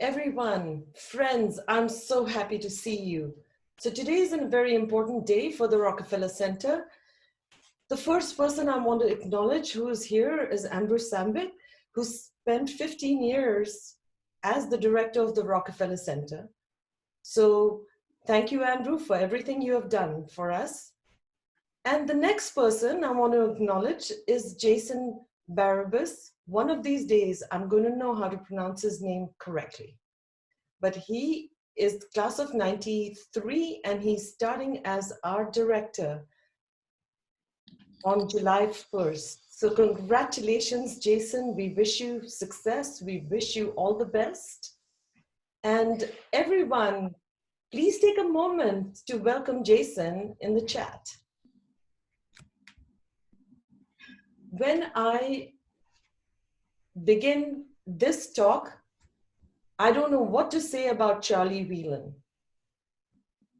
Everyone, friends, I'm so happy to see you. So today is a very important day for the Rockefeller Center. The first person I want to acknowledge who is here is Amber Sambit, who spent 15 years as the director of the Rockefeller Center. So thank you, Andrew, for everything you have done for us. And the next person I want to acknowledge is Jason Barabbas. One of these days, I'm going to know how to pronounce his name correctly. But he is class of 93 and he's starting as our director on July 1st. So congratulations, Jason. We wish you success. We wish you all the best. And everyone, please take a moment to welcome Jason in the chat. When I begin this talk, I don't know what to say about Charlie Wheelan.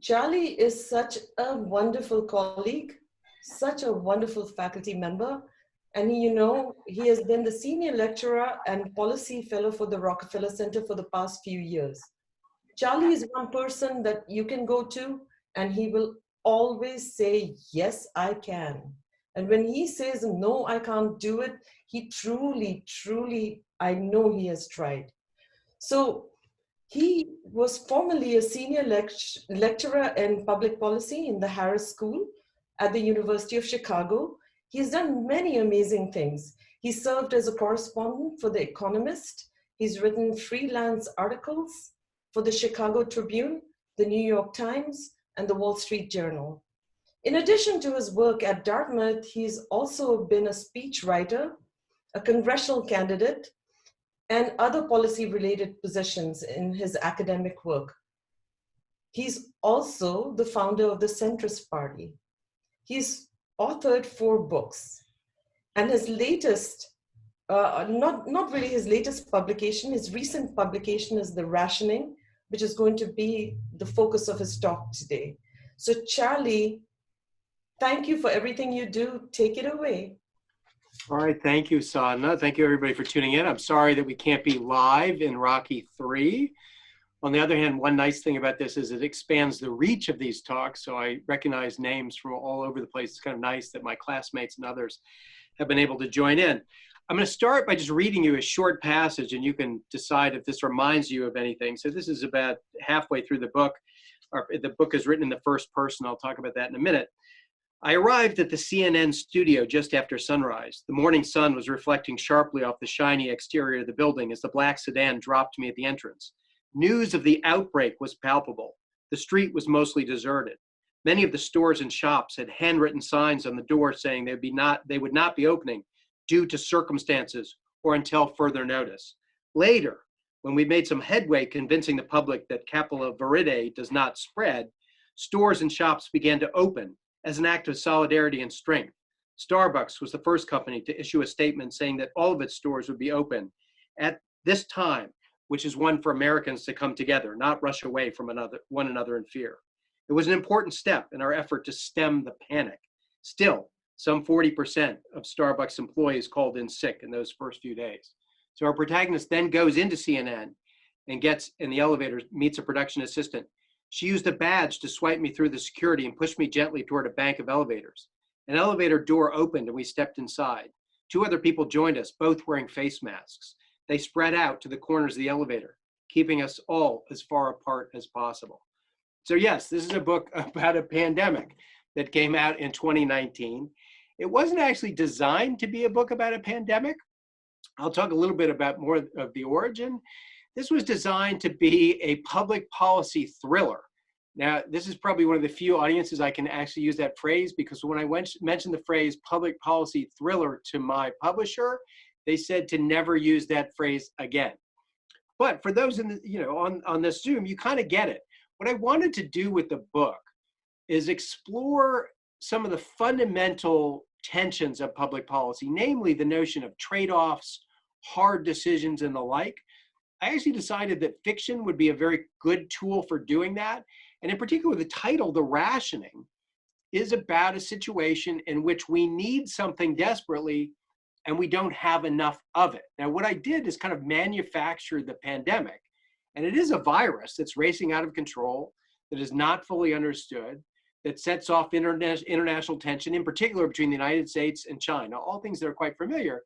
Charlie is such a wonderful colleague, such a wonderful faculty member, and he has been the senior lecturer and policy fellow for the Rockefeller Center for the past few years. Charlie is one person that you can go to and he will always say, yes, I can. And when he says, no, I can't do it, he truly, I know he has tried. So he was formerly a senior lecturer in public policy in the Harris School at the University of Chicago. He's done many amazing things. He served as a correspondent for The Economist. He's written freelance articles for the Chicago Tribune, the New York Times, and the Wall Street Journal. In addition to his work at Dartmouth, he's also been a speechwriter, a congressional candidate, and other policy-related positions in his academic work. He's also the founder of the Centrist Party. He's authored 4 books, and his latest, not really his latest publication, his recent publication is The Rationing, which is going to be the focus of his talk today. So Charlie, thank you for everything you do. Take it away. All right, thank you, Sadhana. Thank you, everybody, for tuning in. I'm sorry that we can't be live in Rocky 3. On the other hand, one nice thing about this is it expands the reach of these talks, so I recognize names from all over the place. It's kind of nice that my classmates and others have been able to join in. I'm going to start by just reading you a short passage, and you can decide if this reminds you of anything. So this is about halfway through the book. The book is written in the first person. I'll talk about that in a minute. I arrived at the CNN studio just after sunrise. The morning sun was reflecting sharply off the shiny exterior of the building as the black sedan dropped me at the entrance. News of the outbreak was palpable. The street was mostly deserted. Many of the stores and shops had handwritten signs on the door saying they would not be opening due to circumstances or until further notice. Later, when we made some headway convincing the public that Capilla Viridae does not spread, stores and shops began to open as an act of solidarity and strength. Starbucks was the first company to issue a statement saying that all of its stores would be open at this time, which is one for Americans to come together, not rush away from one another in fear. It was an important step in our effort to stem the panic. Still, some 40% of Starbucks employees called in sick in those first few days. So our protagonist then goes into CNN and gets in the elevator, meets a production assistant. She used a badge to swipe me through the security and pushed me gently toward a bank of elevators. An elevator door opened and we stepped inside. 2 other people joined us, both wearing face masks. They spread out to the corners of the elevator, keeping us all as far apart as possible. So yes, this is a book about a pandemic that came out in 2019. It wasn't actually designed to be a book about a pandemic. I'll talk a little bit about more of the origin. This was designed to be a public policy thriller. Now, this is probably one of the few audiences I can actually use that phrase, because when I mentioned the phrase public policy thriller to my publisher, they said to never use that phrase again. But for those in the, on this Zoom, you kind of get it. What I wanted to do with the book is explore some of the fundamental tensions of public policy, namely the notion of trade-offs, hard decisions, and the like. I actually decided that fiction would be a very good tool for doing that. And in particular, the title, The Rationing, is about a situation in which we need something desperately and we don't have enough of it. Now, what I did is kind of manufacture the pandemic And it is a virus that's racing out of control, that is not fully understood, that sets off international tension, in particular between the United States and China, all things that are quite familiar.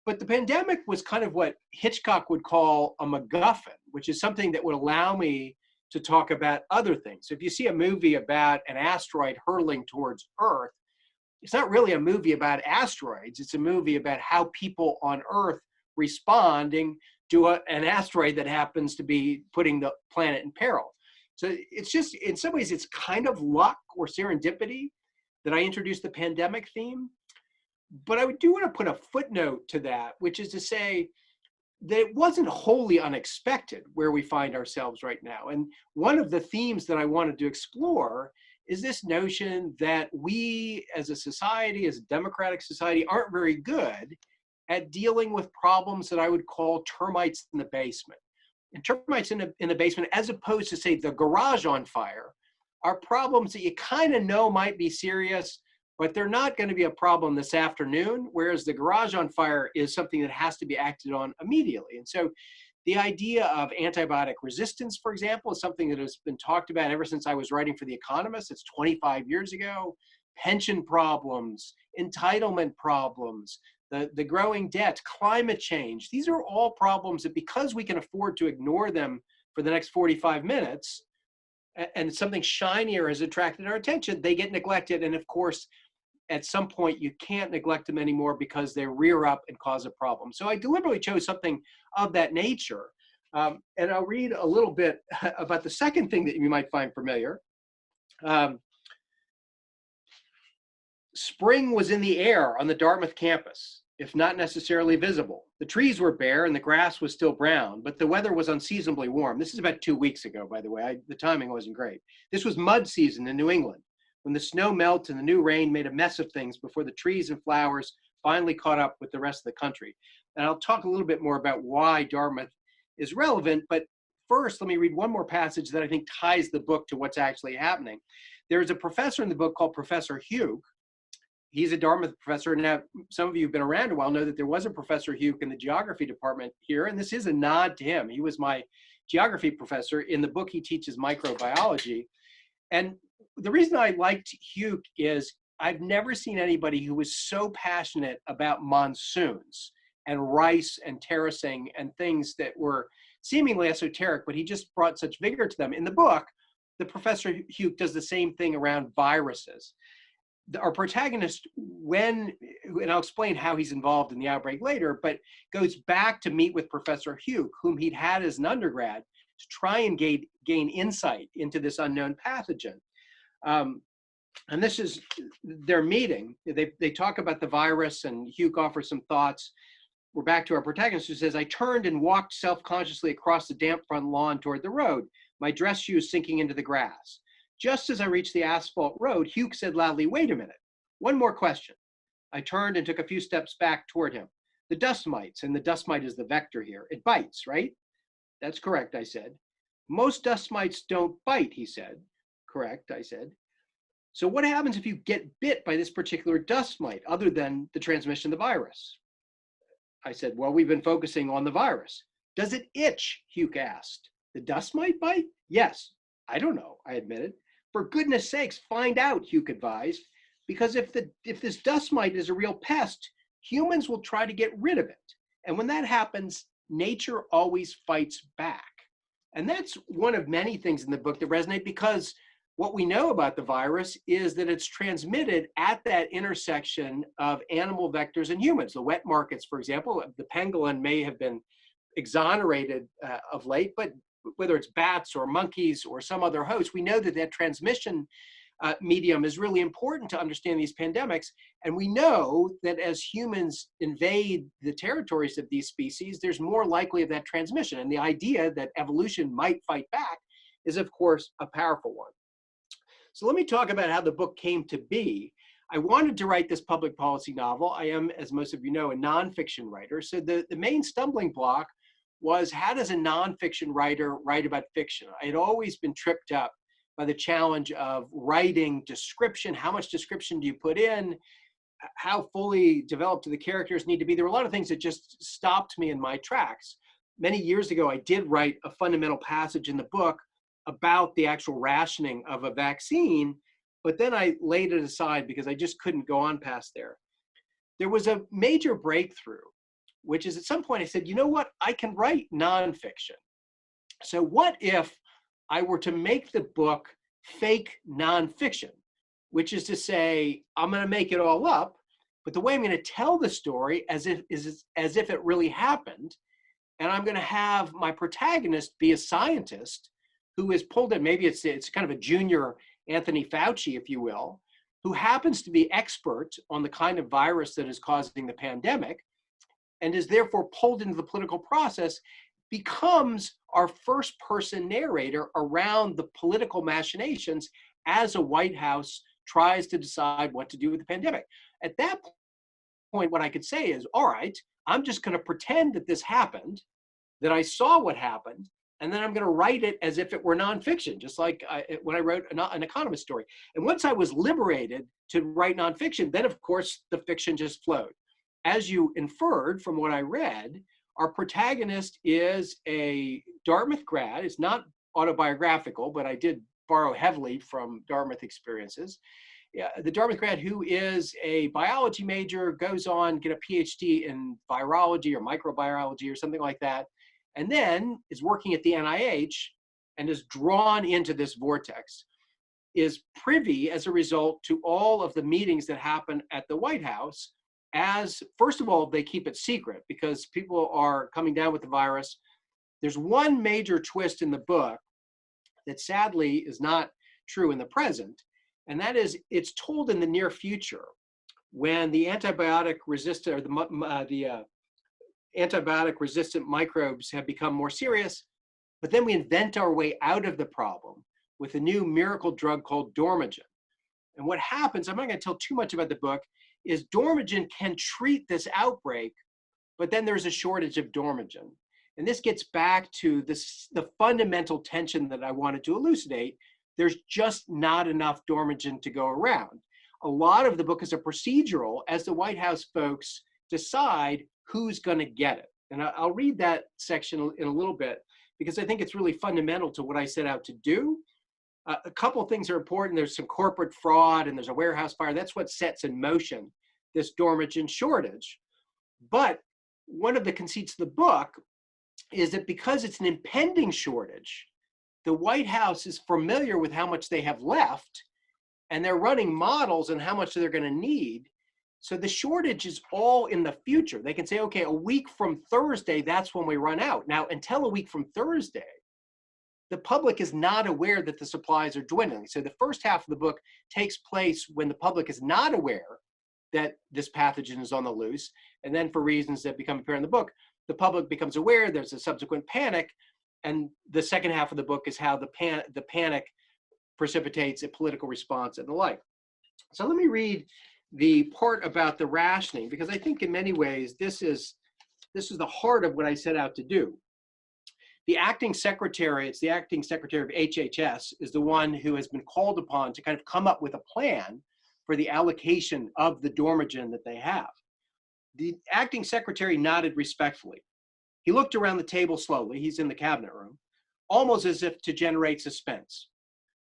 But the pandemic was kind of what Hitchcock would call a MacGuffin, which is something that would allow me to talk about other things. So if you see a movie about an asteroid hurtling towards Earth, it's not really a movie about asteroids. It's a movie about how people on Earth responding to an asteroid that happens to be putting the planet in peril. So it's just, in some ways, it's kind of luck or serendipity that I introduced the pandemic theme. But I do want to put a footnote to that, which is to say that it wasn't wholly unexpected where we find ourselves right now. And one of the themes that I wanted to explore is this notion that we as a society, as a democratic society, aren't very good at dealing with problems that I would call termites in the basement. And termites in the basement, as opposed to, say, the garage on fire, are problems that you kind of know might be serious, but they're not going to be a problem this afternoon, whereas the garage on fire is something that has to be acted on immediately. And so the idea of antibiotic resistance, for example, is something that has been talked about ever since I was writing for The Economist. It's 25 years ago. Pension problems, entitlement problems, the growing debt, climate change. These are all problems that, because we can afford to ignore them for the next 45 minutes, and something shinier has attracted our attention, they get neglected. And of course, at some point, you can't neglect them anymore because they rear up and cause a problem. So I deliberately chose something of that nature. And I'll read a little bit about the second thing that you might find familiar. Spring was in the air on the Dartmouth campus, if not necessarily visible. The trees were bare and the grass was still brown, but the weather was unseasonably warm. This is about 2 weeks ago, by the way. The timing wasn't great. This was mud season in New England, when the snow melted and the new rain made a mess of things before the trees and flowers finally caught up with the rest of the country. And I'll talk a little bit more about why Dartmouth is relevant, but first, let me read one more passage that I think ties the book to what's actually happening. There's a professor in the book called Professor Hugh. He's a Dartmouth professor. Now, some of you who've been around a while know that there was a Professor Hugh in the geography department here, and this is a nod to him. He was my geography professor. In the book, he teaches microbiology. And the reason I liked Hugh is I've never seen anybody who was so passionate about monsoons and rice and terracing and things that were seemingly esoteric, but he just brought such vigor to them. In the book, the Professor Hugh does the same thing around viruses. Our protagonist, and I'll explain how he's involved in the outbreak later, but goes back to meet with Professor Hugh, whom he'd had as an undergrad, to try and gain insight into this unknown pathogen. And this is their meeting. They talk about the virus, and Hugh offers some thoughts. We're back to our protagonist, who says, "I turned and walked self-consciously across the damp front lawn toward the road, my dress shoes sinking into the grass. Just as I reached the asphalt road, Hugh said loudly, 'Wait a minute, one more question.' I turned and took a few steps back toward him. 'The dust mites,' and the dust mite is the vector here. 'It bites, right?' 'That's correct,' I said. 'Most dust mites don't bite,' he said. 'Correct,' I said. 'So what happens if you get bit by this particular dust mite, other than the transmission of the virus?' I said, 'Well, we've been focusing on the virus.' 'Does it itch?' Hugh asked. 'The dust mite bite?' 'Yes.' 'I don't know,' I admitted. 'For goodness sakes, find out,' Hugh advised, 'because if this dust mite is a real pest, humans will try to get rid of it. And when that happens, nature always fights back.' And that's one of many things in the book that resonate, because what we know about the virus is that it's transmitted at that intersection of animal vectors and humans. The wet markets, for example, the pangolin may have been exonerated of late, but whether it's bats or monkeys or some other host, we know that transmission medium is really important to understand these pandemics. And we know that as humans invade the territories of these species, there's more likely of that transmission. And the idea that evolution might fight back is, of course, a powerful one. So let me talk about how the book came to be. I wanted to write this public policy novel. I am, as most of you know, a nonfiction writer. So the main stumbling block was, how does a nonfiction writer write about fiction? I had always been tripped up by the challenge of writing description. How much description do you put in? How fully developed do the characters need to be? There were a lot of things that just stopped me in my tracks. many years ago, I did write a fundamental passage in the book about the actual rationing of a vaccine, but then I laid it aside because I just couldn't go on past there. There was a major breakthrough, which is at some point I said, you know what, I can write nonfiction. So what if I were to make the book fake nonfiction, which is to say, I'm going to make it all up, but the way I'm going to tell the story as if it really happened, and I'm going to have my protagonist be a scientist who is pulled in, maybe it's kind of a junior Anthony Fauci, if you will, who happens to be expert on the kind of virus that is causing the pandemic, and is therefore pulled into the political process, becomes our first person narrator around the political machinations as a White House tries to decide what to do with the pandemic. At that point, what I could say is, all right, I'm just going to pretend that this happened, that I saw what happened, and then I'm going to write it as if it were nonfiction, just like when I wrote an economist story. And once I was liberated to write nonfiction, then of course the fiction just flowed. As you inferred from what I read, our protagonist is a Dartmouth grad. It's not autobiographical, but I did borrow heavily from Dartmouth experiences. Yeah, the Dartmouth grad who is a biology major, goes on, get a PhD in virology or microbiology or something like that, and then is working at the NIH and is drawn into this vortex, is privy as a result to all of the meetings that happen at the White House. As, first of all, they keep it secret because people are coming down with the virus. There's one major twist in the book that sadly is not true in the present, and that is it's told in the near future when the antibiotic resistant or the antibiotic resistant microbes have become more serious, but then we invent our way out of the problem with a new miracle drug called Dormagen. And what happens, I'm not going to tell too much about the book, is Dormagen can treat this outbreak, but then there's a shortage of Dormagen. And this gets back to the fundamental tension that I wanted to elucidate. There's just not enough Dormagen to go around. A lot of the book is a procedural as the White House folks decide who's going to get it. And I'll read that section in a little bit because I think it's really fundamental to what I set out to do. A couple of things are important. There's some corporate fraud and there's a warehouse fire. That's what sets in motion this Dormagen shortage. But one of the conceits of the book is that because it's an impending shortage, the White House is familiar with how much they have left and they're running models on how much they're going to need. So the shortage is all in the future. They can say, okay, a week from Thursday, that's when we run out. Now, until a week from Thursday, the public is not aware that the supplies are dwindling. So the first half of the book takes place when the public is not aware that this pathogen is on the loose. And then for reasons that become apparent in the book, the public becomes aware, there's a subsequent panic. And the second half of the book is how the panic precipitates a political response and the like. So let me read the part about the rationing, because I think in many ways, this is the heart of what I set out to do. The acting secretary, it's the acting secretary of HHS, is the one who has been called upon to kind of come up with a plan for the allocation of the Dormagen that they have. The acting secretary nodded respectfully. He looked around the table slowly, he's in the cabinet room, almost as if to generate suspense.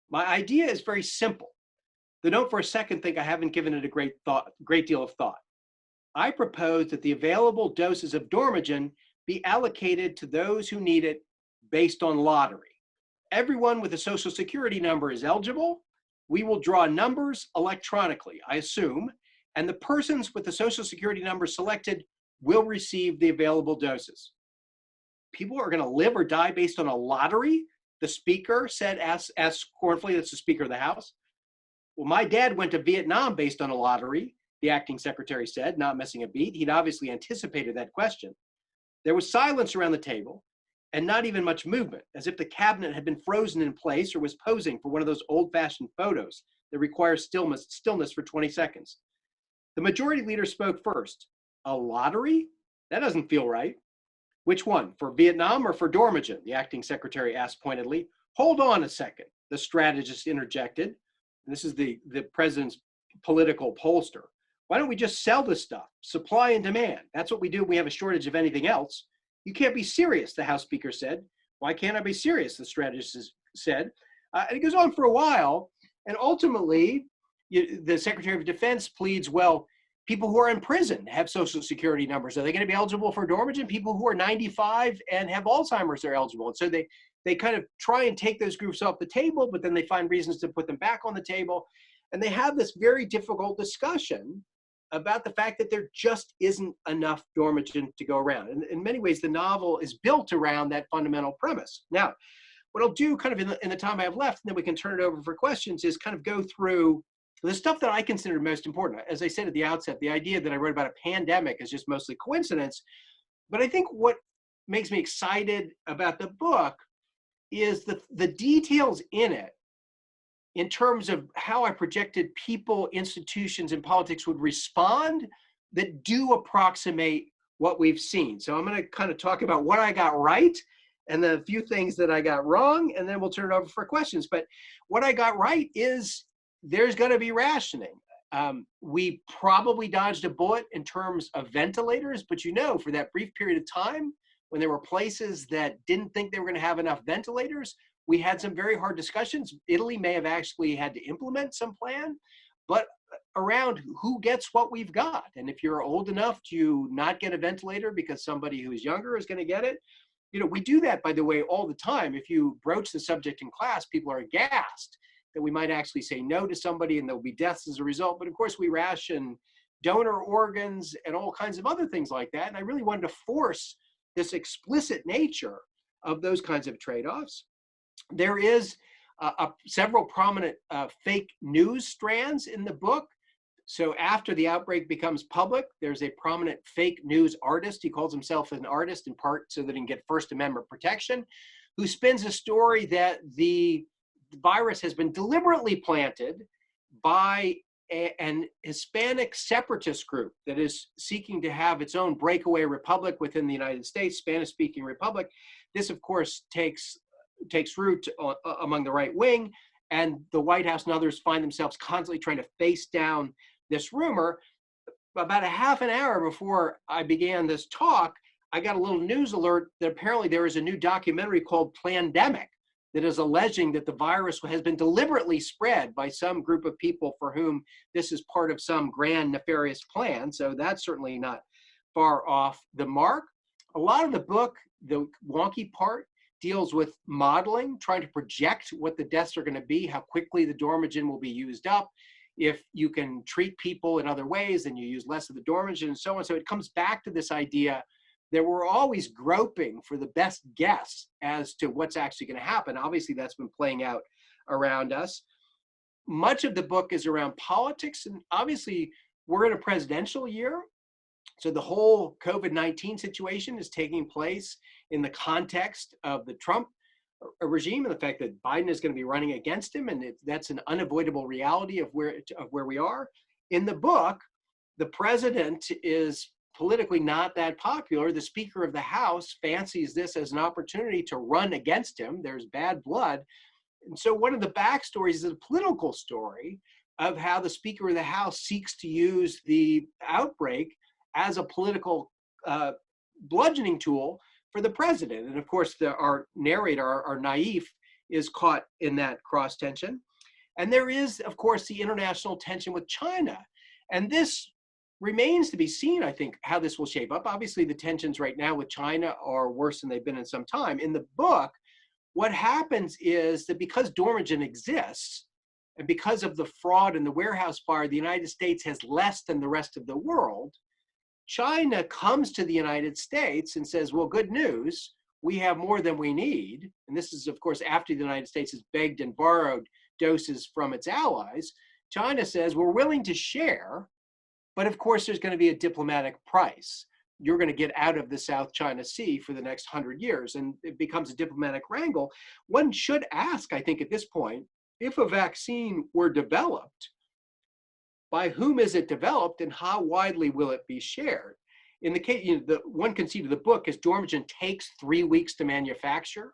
My idea is very simple, though don't for a second think I haven't given it a great deal of thought. I propose that the available doses of Dormagen be allocated to those who need it based on lottery. Everyone with a social security number is eligible. We will draw numbers electronically, I assume, and the persons with the social security number selected will receive the available doses. People are going to live or die based on a lottery? The speaker said, as scornfully, that's the Speaker of the House. Well, my dad went to Vietnam based on a lottery, the acting secretary said, not missing a beat. He'd obviously anticipated that question. There was silence around the table and not even much movement, as if the cabinet had been frozen in place or was posing for one of those old-fashioned photos that require stillness for 20 seconds. The majority leader spoke first. A lottery? That doesn't feel right. Which one, for Vietnam or for Dormagen? The acting secretary asked pointedly. Hold on a second, the strategist interjected. This is the president's political pollster. Why don't we just sell this stuff? Supply and demand. That's what we do when we have a shortage of anything else. You can't be serious, the House Speaker said. Why can't I be serious, the strategist said. And it goes on for a while. And ultimately, the Secretary of Defense pleads, well, people who are in prison have Social Security numbers. Are they going to be eligible for dormant? People who are 95 and have Alzheimer's are eligible. And so they kind of try and take those groups off the table, but then they find reasons to put them back on the table. And they have this very difficult discussion about the fact that there just isn't enough dormant to go around. And in many ways, the novel is built around that fundamental premise. Now, what I'll do kind of in the time I have left, and then we can turn it over for questions, is kind of go through the stuff that I consider most important. As I said at the outset, the idea that I wrote about a pandemic is just mostly coincidence. But I think what makes me excited about the book is the details in it, in terms of how I projected people, institutions, and politics would respond that do approximate what we've seen. So I'm going to kind of talk about what I got right and the few things that I got wrong, and then we'll turn it over for questions. But what I got right is there's going to be rationing. We probably dodged a bullet in terms of ventilators, but for that brief period of time when there were places that didn't think they were going to have enough ventilators, we had some very hard discussions. Italy may have actually had to implement some plan, but around who gets what we've got. And if you're old enough to not get a ventilator because somebody who's younger is going to get it, we do that, by the way, all the time. If you broach the subject in class, people are aghast that we might actually say no to somebody and there'll be deaths as a result. But of course, we ration donor organs and all kinds of other things like that. And I really wanted to force this explicit nature of those kinds of trade-offs. There is several prominent fake news strands in the book. So after the outbreak becomes public, there's a prominent fake news artist. He calls himself an artist in part so that he can get First Amendment protection, who spins a story that the virus has been deliberately planted by an Hispanic separatist group that is seeking to have its own breakaway republic within the United States, Spanish-speaking republic. This, of course, takes root among the right wing, and the White House and others find themselves constantly trying to face down this rumor. About a half an hour before I began this talk, I got a little news alert that apparently there is a new documentary called Plandemic that is alleging that the virus has been deliberately spread by some group of people for whom this is part of some grand nefarious plan. So that's certainly not far off the mark. A lot of the book, the wonky part, deals with modeling, trying to project what the deaths are going to be, how quickly the dormigen will be used up. If you can treat people in other ways, then you use less of the dormigen and so on. So it comes back to this idea that we're always groping for the best guess as to what's actually going to happen. Obviously, that's been playing out around us. Much of the book is around politics, and obviously, we're in a presidential year. So the whole COVID-19 situation is taking place in the context of the Trump regime and the fact that Biden is going to be running against him, and that's an unavoidable reality of where we are. In the book, the president is politically not that popular. The Speaker of the House fancies this as an opportunity to run against him. There's bad blood. And so one of the backstories is a political story of how the Speaker of the House seeks to use the outbreak as a political bludgeoning tool for the president. And of course, our narrator, our Naif, is caught in that cross tension. And there is, of course, the international tension with China. And this remains to be seen, I think, how this will shape up. Obviously, the tensions right now with China are worse than they've been in some time. In the book, what happens is that because dormigen exists, and because of the fraud and the warehouse fire, the United States has less than the rest of the world. China comes to the United States and says, well, good news, we have more than we need. And this is, of course, after the United States has begged and borrowed doses from its allies. China says, we're willing to share, but of course, there's going to be a diplomatic price. You're going to get out of the South China Sea for the next 100 years, and it becomes a diplomatic wrangle. One should ask, I think, at this point, if a vaccine were developed, by whom is it developed and how widely will it be shared? In the case, the one conceit of the book is dormigen takes 3 weeks to manufacture.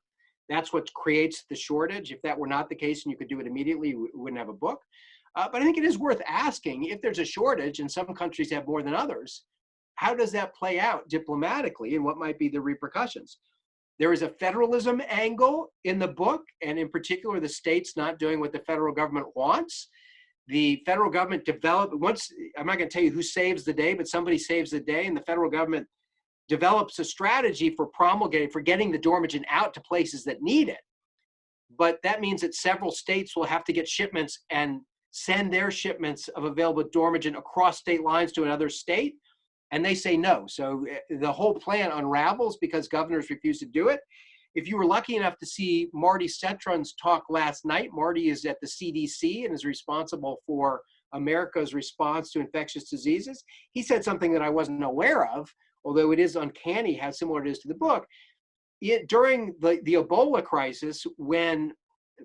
That's what creates the shortage. If that were not the case and you could do it immediately, we wouldn't have a book. But I think it is worth asking, if there's a shortage and some countries have more than others, how does that play out diplomatically and what might be the repercussions? There is a federalism angle in the book, and in particular, the states not doing what the federal government wants. The federal government developed, I'm not going to tell you who saves the day, but somebody saves the day, and the federal government develops a strategy for getting the Dormigen out to places that need it. But that means that several states will have to get shipments and send their shipments of available Dormigen across state lines to another state, and they say no. So the whole plan unravels because governors refuse to do it. If you were lucky enough to see Marty Cetron's talk last night, Marty is at the CDC and is responsible for America's response to infectious diseases. He said something that I wasn't aware of, although it is uncanny how similar it is to the book. During the Ebola crisis, when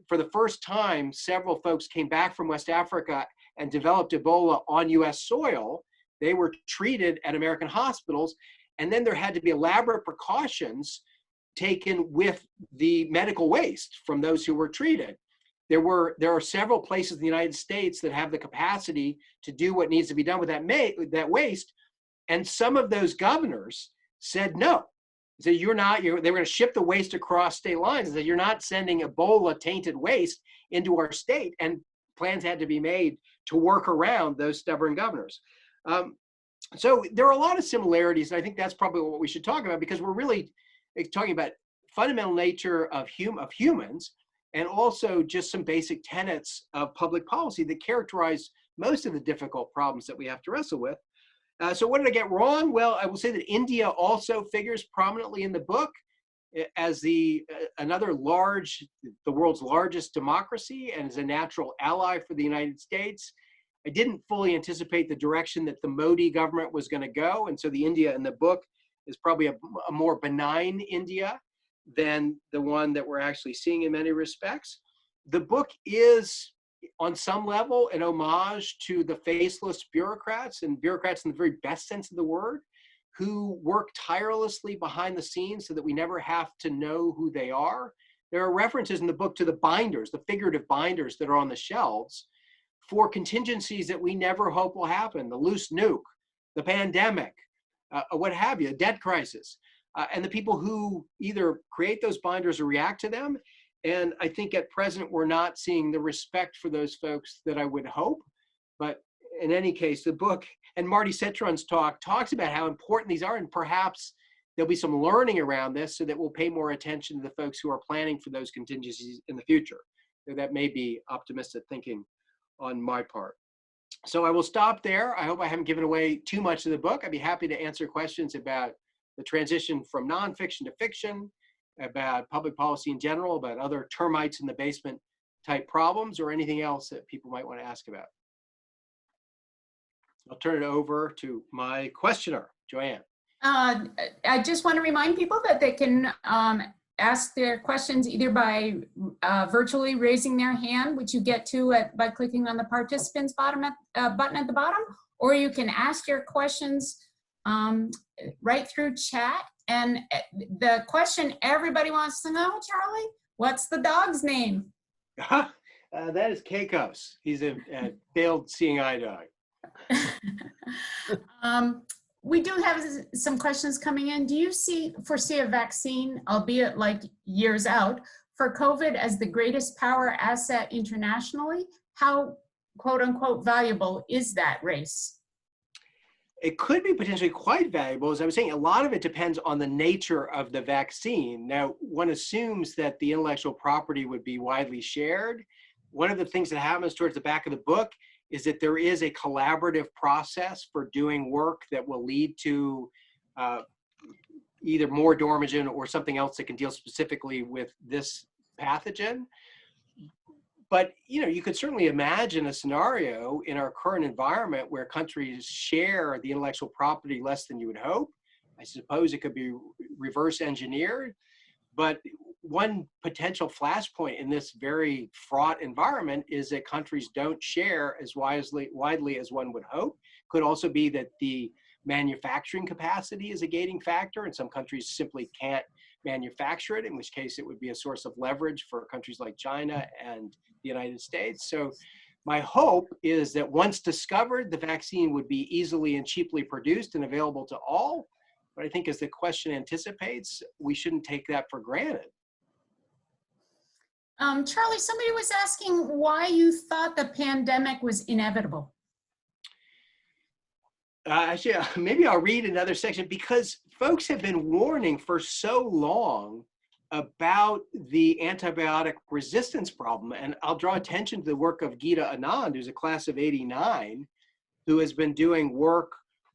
for the first time several folks came back from West Africa and developed Ebola on US soil, they were treated at American hospitals, and then there had to be elaborate precautions taken with the medical waste from those who were treated. There are several places in the United States that have the capacity to do what needs to be done with that waste, and some of those governors said no. So they were going to ship the waste across state lines, and said you're not sending Ebola tainted waste into our state, and plans had to be made to work around those stubborn governors. So there are a lot of similarities, and I think that's probably what we should talk about, because we're really talking about fundamental nature of humans, and also just some basic tenets of public policy that characterize most of the difficult problems that we have to wrestle with. So what did I get wrong? Well, I will say that India also figures prominently in the book as the world's largest democracy, and as a natural ally for the United States. I didn't fully anticipate the direction that the Modi government was going to go, and so the India in the book is probably a more benign India than the one that we're actually seeing in many respects. The book is, on some level, an homage to the faceless bureaucrats, and bureaucrats in the very best sense of the word, who work tirelessly behind the scenes so that we never have to know who they are. There are references in the book to the binders, the figurative binders that are on the shelves, for contingencies that we never hope will happen: the loose nuke, the pandemic, what have you, a debt crisis, and the people who either create those binders or react to them. And I think at present, we're not seeing the respect for those folks that I would hope. But in any case, the book and Marty Cetron's talk talks about how important these are, and perhaps there'll be some learning around this so that we'll pay more attention to the folks who are planning for those contingencies in the future. So that may be optimistic thinking on my part. So I will stop there. I hope I haven't given away too much of the book. I'd be happy to answer questions about the transition from nonfiction to fiction, about public policy in general, about other termites in the basement type problems, or anything else that people might want to ask about. I'll turn it over to my questioner, Joanne. I just want to remind people that they can ask their questions either by virtually raising their hand, which you get to by clicking on the participants button at the bottom, or you can ask your questions right through chat. And the question everybody wants to know, Charlie, what's the dog's name? That is Keikos. He's a failed seeing eye dog. We do have some questions coming in. Do you foresee a vaccine, albeit like years out, for COVID as the greatest power asset internationally? How, quote unquote, valuable is that race? It could be potentially quite valuable. As I was saying, a lot of it depends on the nature of the vaccine. Now, one assumes that the intellectual property would be widely shared. One of the things that happens towards the back of the book is that there is a collaborative process for doing work that will lead to either more Dormigen or something else that can deal specifically with this pathogen. But you could certainly imagine a scenario in our current environment where countries share the intellectual property less than you would hope. I suppose it could be reverse engineered. But one potential flashpoint in this very fraught environment is that countries don't share as widely as one would hope. Could also be that the manufacturing capacity is a gating factor, and some countries simply can't manufacture it, in which case it would be a source of leverage for countries like China and the United States. So My hope is that once discovered, the vaccine would be easily and cheaply produced and available to all. But I think as the question anticipates, we shouldn't take that for granted. Charlie, somebody was asking why you thought the pandemic was inevitable. Actually, maybe I'll read another section, because folks have been warning for so long about the antibiotic resistance problem. And I'll draw attention to the work of Geeta Anand, who's a class of '89, who has been doing work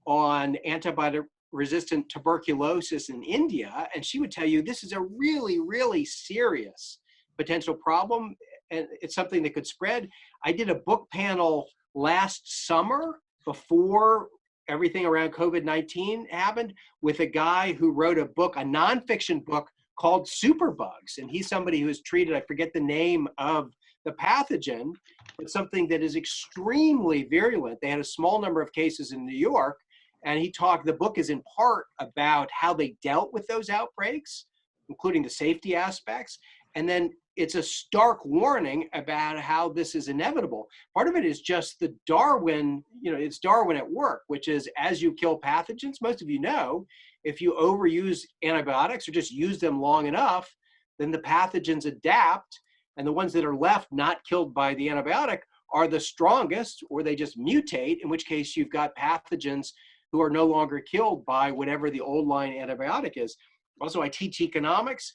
on antibiotic resistant tuberculosis in India. And she would tell you this is a really, really serious potential problem, and it's something that could spread. I did a book panel last summer before everything around COVID-19 happened with a guy who wrote a book, a nonfiction book called Superbugs. And he's somebody who has treated, I forget the name of the pathogen, but something that is extremely virulent. They had a small number of cases in New York, and the book is in part about how they dealt with those outbreaks, including the safety aspects. And then it's a stark warning about how this is inevitable. Part of it is just the Darwin, it's Darwin at work, which is as you kill pathogens, most of you know, if you overuse antibiotics or just use them long enough, then the pathogens adapt, and the ones that are left not killed by the antibiotic are the strongest, or they just mutate, in which case you've got pathogens who are no longer killed by whatever the old line antibiotic is. Also, I teach economics.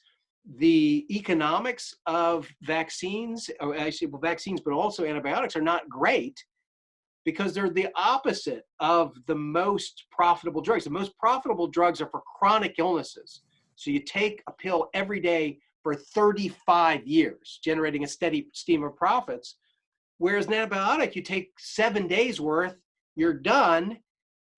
The economics of vaccines, vaccines, but also antibiotics, are not great because they're the opposite of the most profitable drugs. The most profitable drugs are for chronic illnesses. So you take a pill every day for 35 years, generating a steady stream of profits. Whereas an antibiotic, you take 7 days worth, you're done.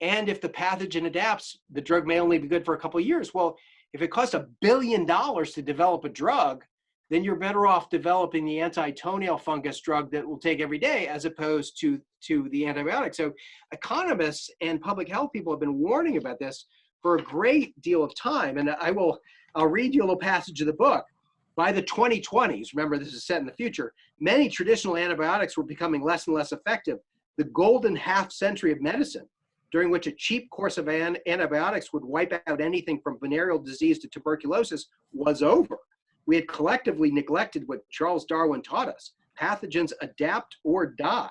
And if the pathogen adapts, the drug may only be good for a couple of years. Well, if it costs $1 billion to develop a drug, then you're better off developing the anti-toenail fungus drug that will take every day as opposed to the antibiotic. So economists and public health people have been warning about this for a great deal of time. And I'll read you a little passage of the book. By the 2020s, remember this is set in the future, many traditional antibiotics were becoming less and less effective. The golden half century of medicine, during which a cheap course of antibiotics would wipe out anything from venereal disease to tuberculosis, was over. We had collectively neglected what Charles Darwin taught us. Pathogens adapt or die.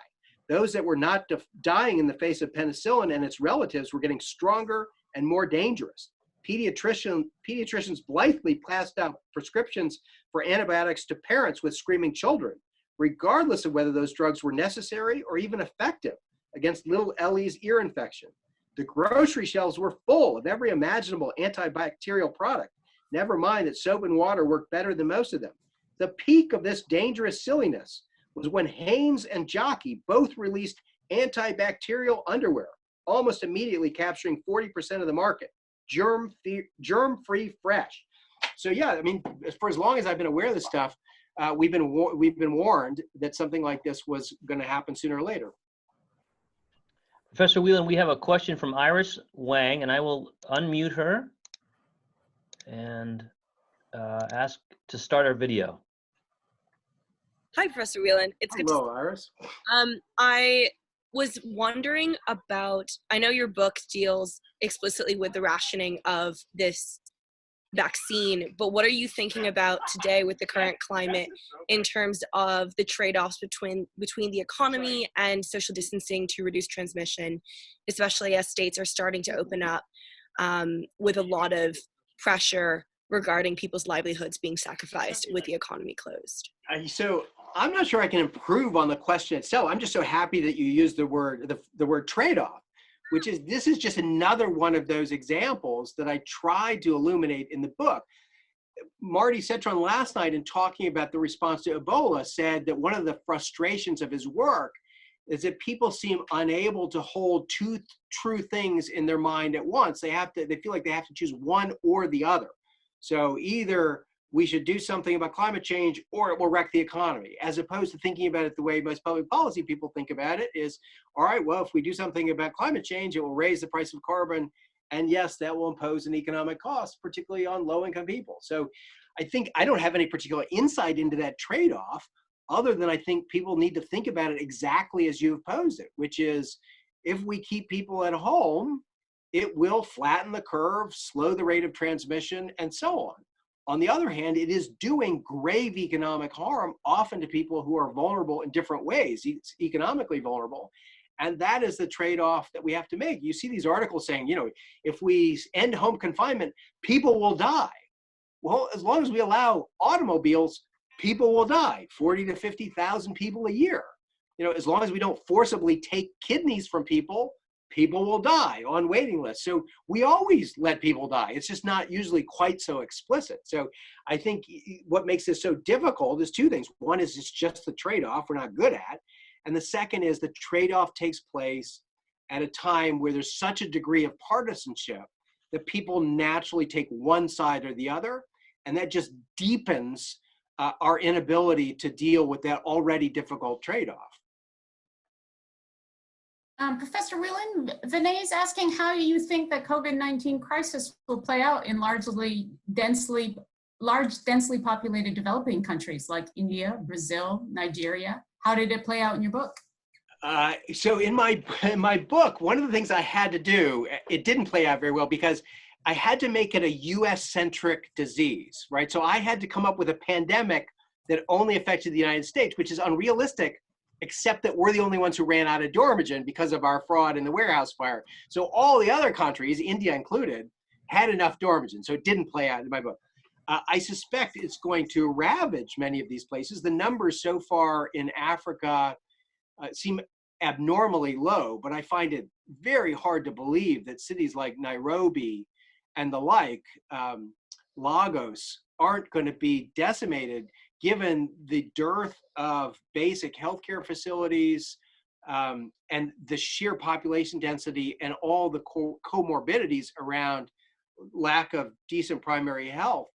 Those that were not dying in the face of penicillin and its relatives were getting stronger and more dangerous. Pediatricians blithely passed out prescriptions for antibiotics to parents with screaming children, regardless of whether those drugs were necessary or even effective against little Ellie's ear infection. The grocery shelves were full of every imaginable antibacterial product. Never mind that soap and water worked better than most of them. The peak of this dangerous silliness was when Hanes and Jockey both released antibacterial underwear, almost immediately capturing 40% of the market, germ-free fresh. So yeah, I mean, for as long as I've been aware of this stuff, we've been warned that something like this was going to happen sooner or later. Professor Wheelan, we have a question from Iris Wang, and I will unmute her and ask to start our video. Hi, Professor Wheelan. It's good. Hello, Iris. I was wondering about, I know your book deals explicitly with the rationing of this vaccine, but what are you thinking about today with the current climate in terms of the trade-offs between the economy and social distancing to reduce transmission, especially as states are starting to open up with a lot of pressure regarding people's livelihoods being sacrificed with the economy closed? So I'm not sure I can improve on the question itself. I'm just so happy that you used the word trade-off, which is, this is just another one of those examples that I tried to illuminate in the book. Marty Cetron last night, in talking about the response to Ebola, said that one of the frustrations of his work is that people seem unable to hold two true things in their mind at once. They feel like they have to choose one or the other. So either we should do something about climate change or it will wreck the economy, as opposed to thinking about it the way most public policy people think about it is, all right, well, if we do something about climate change, it will raise the price of carbon. And yes, that will impose an economic cost, particularly on low-income people. So I think I don't have any particular insight into that trade-off. other than I think people need to think about it exactly as you've posed it, which is if we keep people at home, it will flatten the curve, slow the rate of transmission, and so on. On the other hand, it is doing grave economic harm, often to people who are vulnerable in different ways, economically vulnerable. And that is the trade-off that we have to make. You see these articles saying, if we end home confinement, people will die. Well, as long as we allow automobiles, people will die, 40 to 50,000 people a year. As long as we don't forcibly take kidneys from people, people will die on waiting lists. So we always let people die. It's just not usually quite so explicit. So I think what makes this so difficult is two things. One is it's just the trade-off we're not good at. And the second is the trade-off takes place at a time where there's such a degree of partisanship that people naturally take one side or the other. And that just deepens our inability to deal with that already difficult trade-off. Professor Wheelan, Vinay is asking how you think the COVID-19 crisis will play out in large, densely populated developing countries like India, Brazil, Nigeria. How did it play out in your book? So in my book, one of the things I had to do, it didn't play out very well because I had to make it a US-centric disease, right? So I had to come up with a pandemic that only affected the United States, which is unrealistic, except that we're the only ones who ran out of Dormagen because of our fraud in the warehouse fire. So all the other countries, India included, had enough Dormagen. So it didn't play out in my book. I suspect it's going to ravage many of these places. The numbers so far in Africa seem abnormally low, but I find it very hard to believe that cities like Nairobi and the like, Lagos, aren't going to be decimated given the dearth of basic healthcare facilities and the sheer population density and all the comorbidities around lack of decent primary health.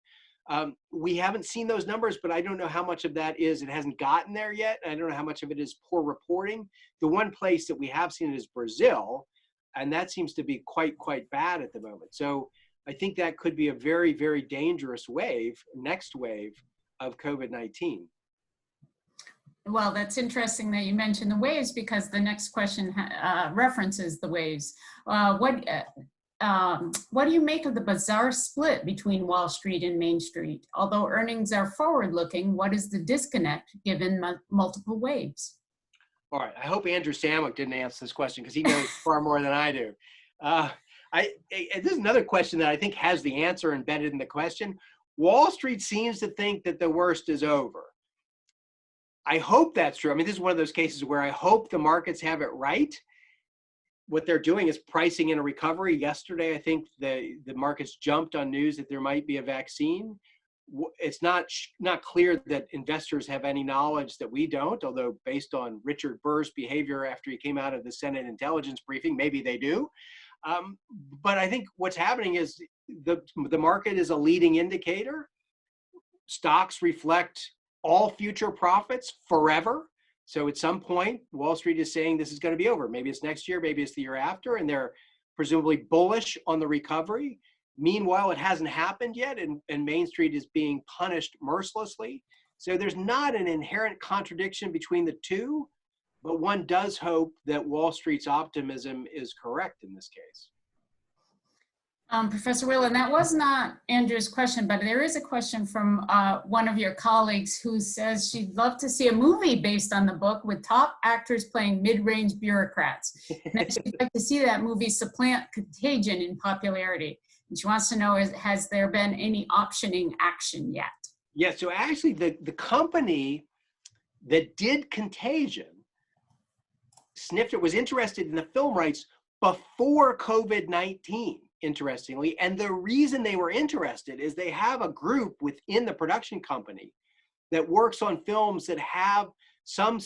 We haven't seen those numbers, but I don't know how much of that is, it hasn't gotten there yet. I don't know how much of it is poor reporting. The one place that we have seen it is Brazil, and that seems to be quite bad at the moment. So I think that could be a very, very dangerous next wave of COVID-19. Well, that's interesting that you mentioned the waves because the next question references the waves. What do you make of the bizarre split between Wall Street and Main Street? Although earnings are forward-looking, what is the disconnect given multiple waves? All right, I hope Andrew Samwick didn't answer this question because he knows far more than I do. This is another question that I think has the answer embedded in the question. Wall Street seems to think that the worst is over. I hope that's true. I mean, this is one of those cases where I hope the markets have it right. What they're doing is pricing in a recovery. Yesterday, I think the markets jumped on news that there might be a vaccine. It's not clear that investors have any knowledge that we don't, although based on Richard Burr's behavior after he came out of the Senate intelligence briefing, maybe they do. But I think what's happening is the market is a leading indicator. Stocks reflect all future profits forever. So at some point, Wall Street is saying this is going to be over. Maybe it's next year, maybe it's the year after, and they're presumably bullish on the recovery. Meanwhile, it hasn't happened yet, and Main Street is being punished mercilessly. So there's not an inherent contradiction between the two, but one does hope that Wall Street's optimism is correct in this case. Professor Wheelan, that was not Andrew's question, but there is a question from one of your colleagues who says she'd love to see a movie based on the book with top actors playing mid-range bureaucrats. And that she'd like to see that movie supplant Contagion in popularity. And she wants to know, has there been any optioning action yet? Yeah, so actually the company that did Contagion sniffed it, was interested in the film rights before COVID-19. Interestingly, and the reason they were interested is they have a group within the production company that works on films that have some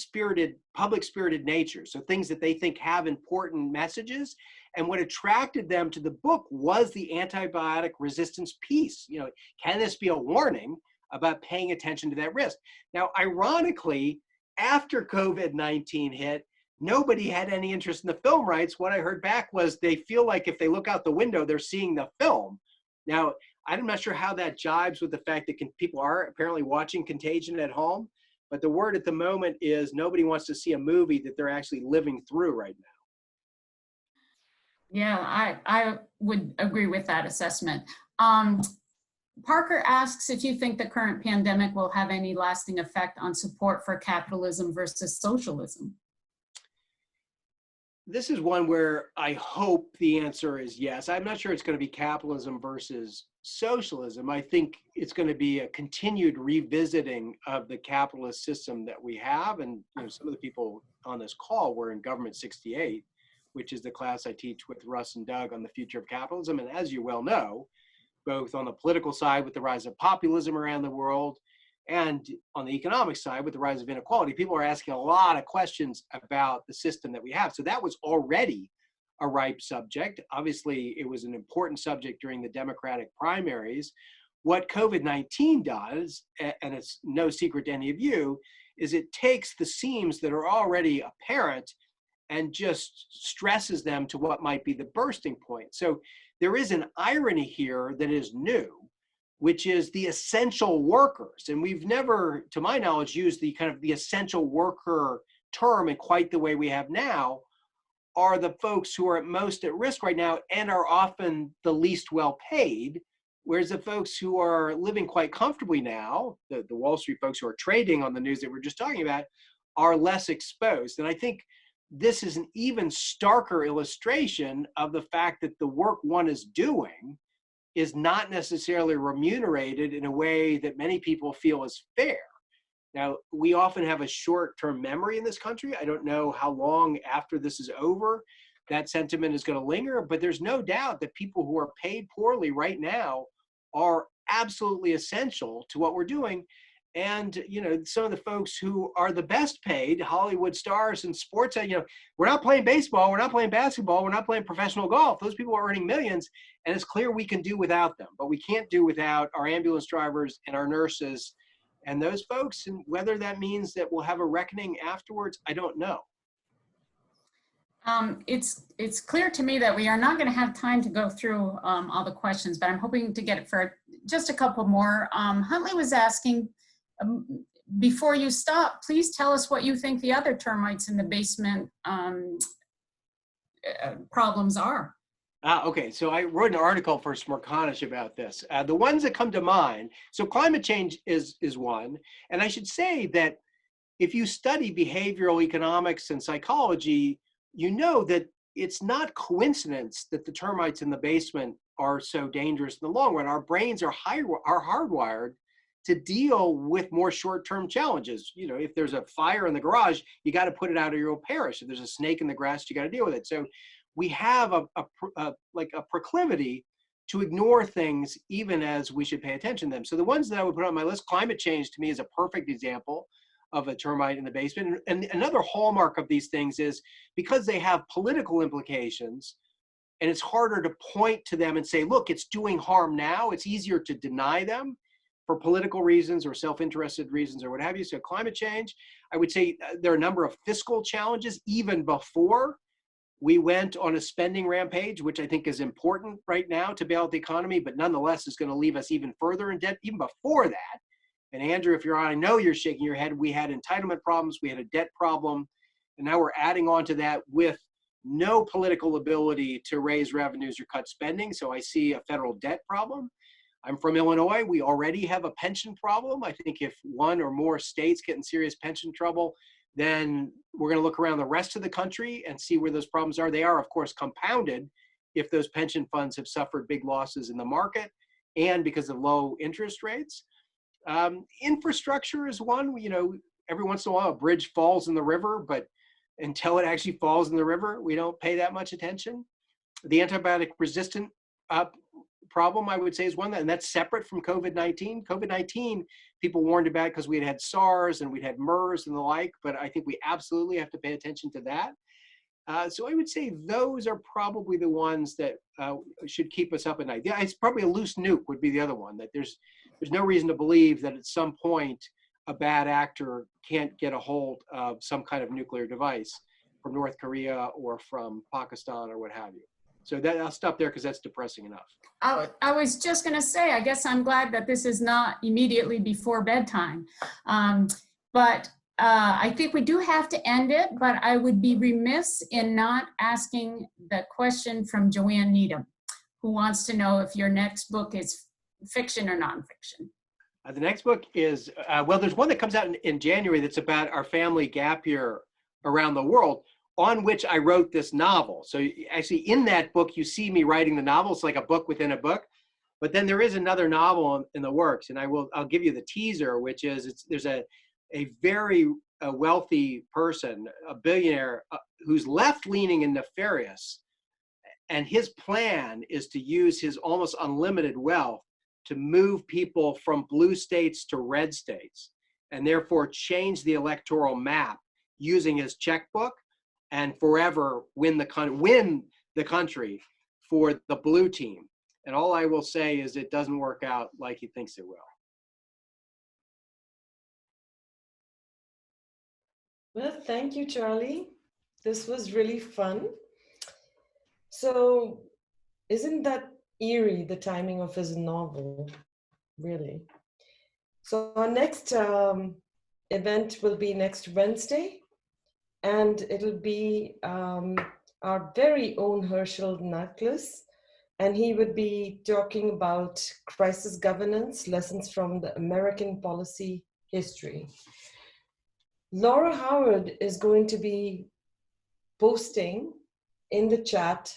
public-spirited nature, so things that they think have important messages. And what attracted them to the book was the antibiotic resistance piece. Can this be a warning about paying attention to that risk? Now, ironically, after COVID-19 hit, nobody had any interest in the film rights. What I heard back was they feel like if they look out the window, they're seeing the film. Now, I'm not sure how that jibes with the fact that people are apparently watching Contagion at home, But the word at the moment is nobody wants to see a movie that they're actually living through right now. Yeah, I would agree with that assessment. Parker asks if you think the current pandemic will have any lasting effect on support for capitalism versus socialism. This is one where I hope the answer is yes. I'm not sure it's going to be capitalism versus socialism. I think it's going to be a continued revisiting of the capitalist system that we have. And some of the people on this call were in Government 68, which is the class I teach with Russ and Doug on the future of capitalism. And as you well know, both on the political side with the rise of populism around the world, and on the economic side, with the rise of inequality, people are asking a lot of questions about the system that we have. So that was already a ripe subject. Obviously, it was an important subject during the Democratic primaries. What COVID-19 does, and it's no secret to any of you, is it takes the seams that are already apparent and just stresses them to what might be the bursting point. So there is an irony here that is new, which is the essential workers. And we've never, to my knowledge, used the kind of the essential worker term in quite the way we have now, are the folks who are most at risk right now and are often the least well paid, whereas the folks who are living quite comfortably now, the Wall Street folks who are trading on the news that we're just talking about, are less exposed. And I think this is an even starker illustration of the fact that the work one is doing is not necessarily remunerated in a way that many people feel is fair. Now, we often have a short-term memory in this country. I don't know how long after this is over that sentiment is going to linger, but there's no doubt that people who are paid poorly right now are absolutely essential to what we're doing. And, some of the folks who are the best paid, Hollywood stars and sports, we're not playing baseball, we're not playing basketball, we're not playing professional golf. Those people are earning millions, and it's clear we can do without them, but we can't do without our ambulance drivers and our nurses and those folks. And whether that means that we'll have a reckoning afterwards, I don't know. It's clear to me that we are not going to have time to go through all the questions, but I'm hoping to get it for just a couple more. Huntley was asking, before you stop, please tell us what you think the other termites in the basement problems are. Okay, so I wrote an article for Smerconish about this. The ones that come to mind, so climate change is one, and I should say that if you study behavioral economics and psychology, you know that it's not coincidence that the termites in the basement are so dangerous in the long run. Our brains are hardwired to deal with more short-term challenges. If there's a fire in the garage, you got to put it out or you'll perish. If there's a snake in the grass, you got to deal with it. So we have a proclivity to ignore things even as we should pay attention to them. So the ones that I would put on my list, climate change to me is a perfect example of a termite in the basement. And another hallmark of these things is because they have political implications, and it's harder to point to them and say, look, it's doing harm now. It's easier to deny them for political reasons or self-interested reasons or what have you. So climate change, I would say there are a number of fiscal challenges even before we went on a spending rampage, which I think is important right now to bail out the economy, but nonetheless is going to leave us even further in debt even before that. And Andrew, if you're on, I know you're shaking your head. We had entitlement problems, we had a debt problem, and now we're adding on to that with no political ability to raise revenues or cut spending. So I see a federal debt problem. I'm from Illinois. We already have a pension problem. I think if one or more states get in serious pension trouble, then we're going to look around the rest of the country and see where those problems are. They are, of course, compounded if those pension funds have suffered big losses in the market and because of low interest rates. Infrastructure is one. Every once in a while, a bridge falls in the river, but until it actually falls in the river, we don't pay that much attention. The antibiotic resistant problem, I would say, is one, and that's separate from COVID-19. COVID-19, people warned about because we had SARS and we'd had MERS and the like, but I think we absolutely have to pay attention to that. So I would say those are probably the ones that should keep us up at night. Yeah, it's probably a loose nuke would be the other one, that there's no reason to believe that at some point a bad actor can't get a hold of some kind of nuclear device from North Korea or from Pakistan or what have you. So I'll stop there because that's depressing enough. I was just going to say, I guess I'm glad that this is not immediately before bedtime. But I think we do have to end it, but I would be remiss in not asking the question from Joanne Needham, who wants to know if your next book is fiction or nonfiction. The next book is, well, there's one that comes out in January that's about our family gap year around the world, on which I wrote this novel. So actually in that book, you see me writing the novel. It's like a book within a book. But then there is another novel in the works, and I'll give you the teaser, which is there's a very wealthy person, a billionaire, who's left-leaning and nefarious, and his plan is to use his almost unlimited wealth to move people from blue states to red states, and therefore change the electoral map using his checkbook, and forever win the country for the blue team. And all I will say is it doesn't work out like he thinks it will. Well, thank you, Charlie. This was really fun. So, isn't that eerie, the timing of his novel, really? So our next event will be next Wednesday, and it'll be our very own Herschel Nachlas, and he would be talking about crisis governance, lessons from the American policy history. Laura Howard is going to be posting in the chat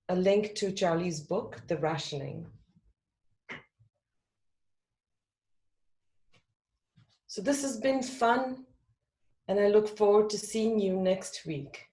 a link to Charlie's book, The Rationing. So this has been fun, and I look forward to seeing you next week.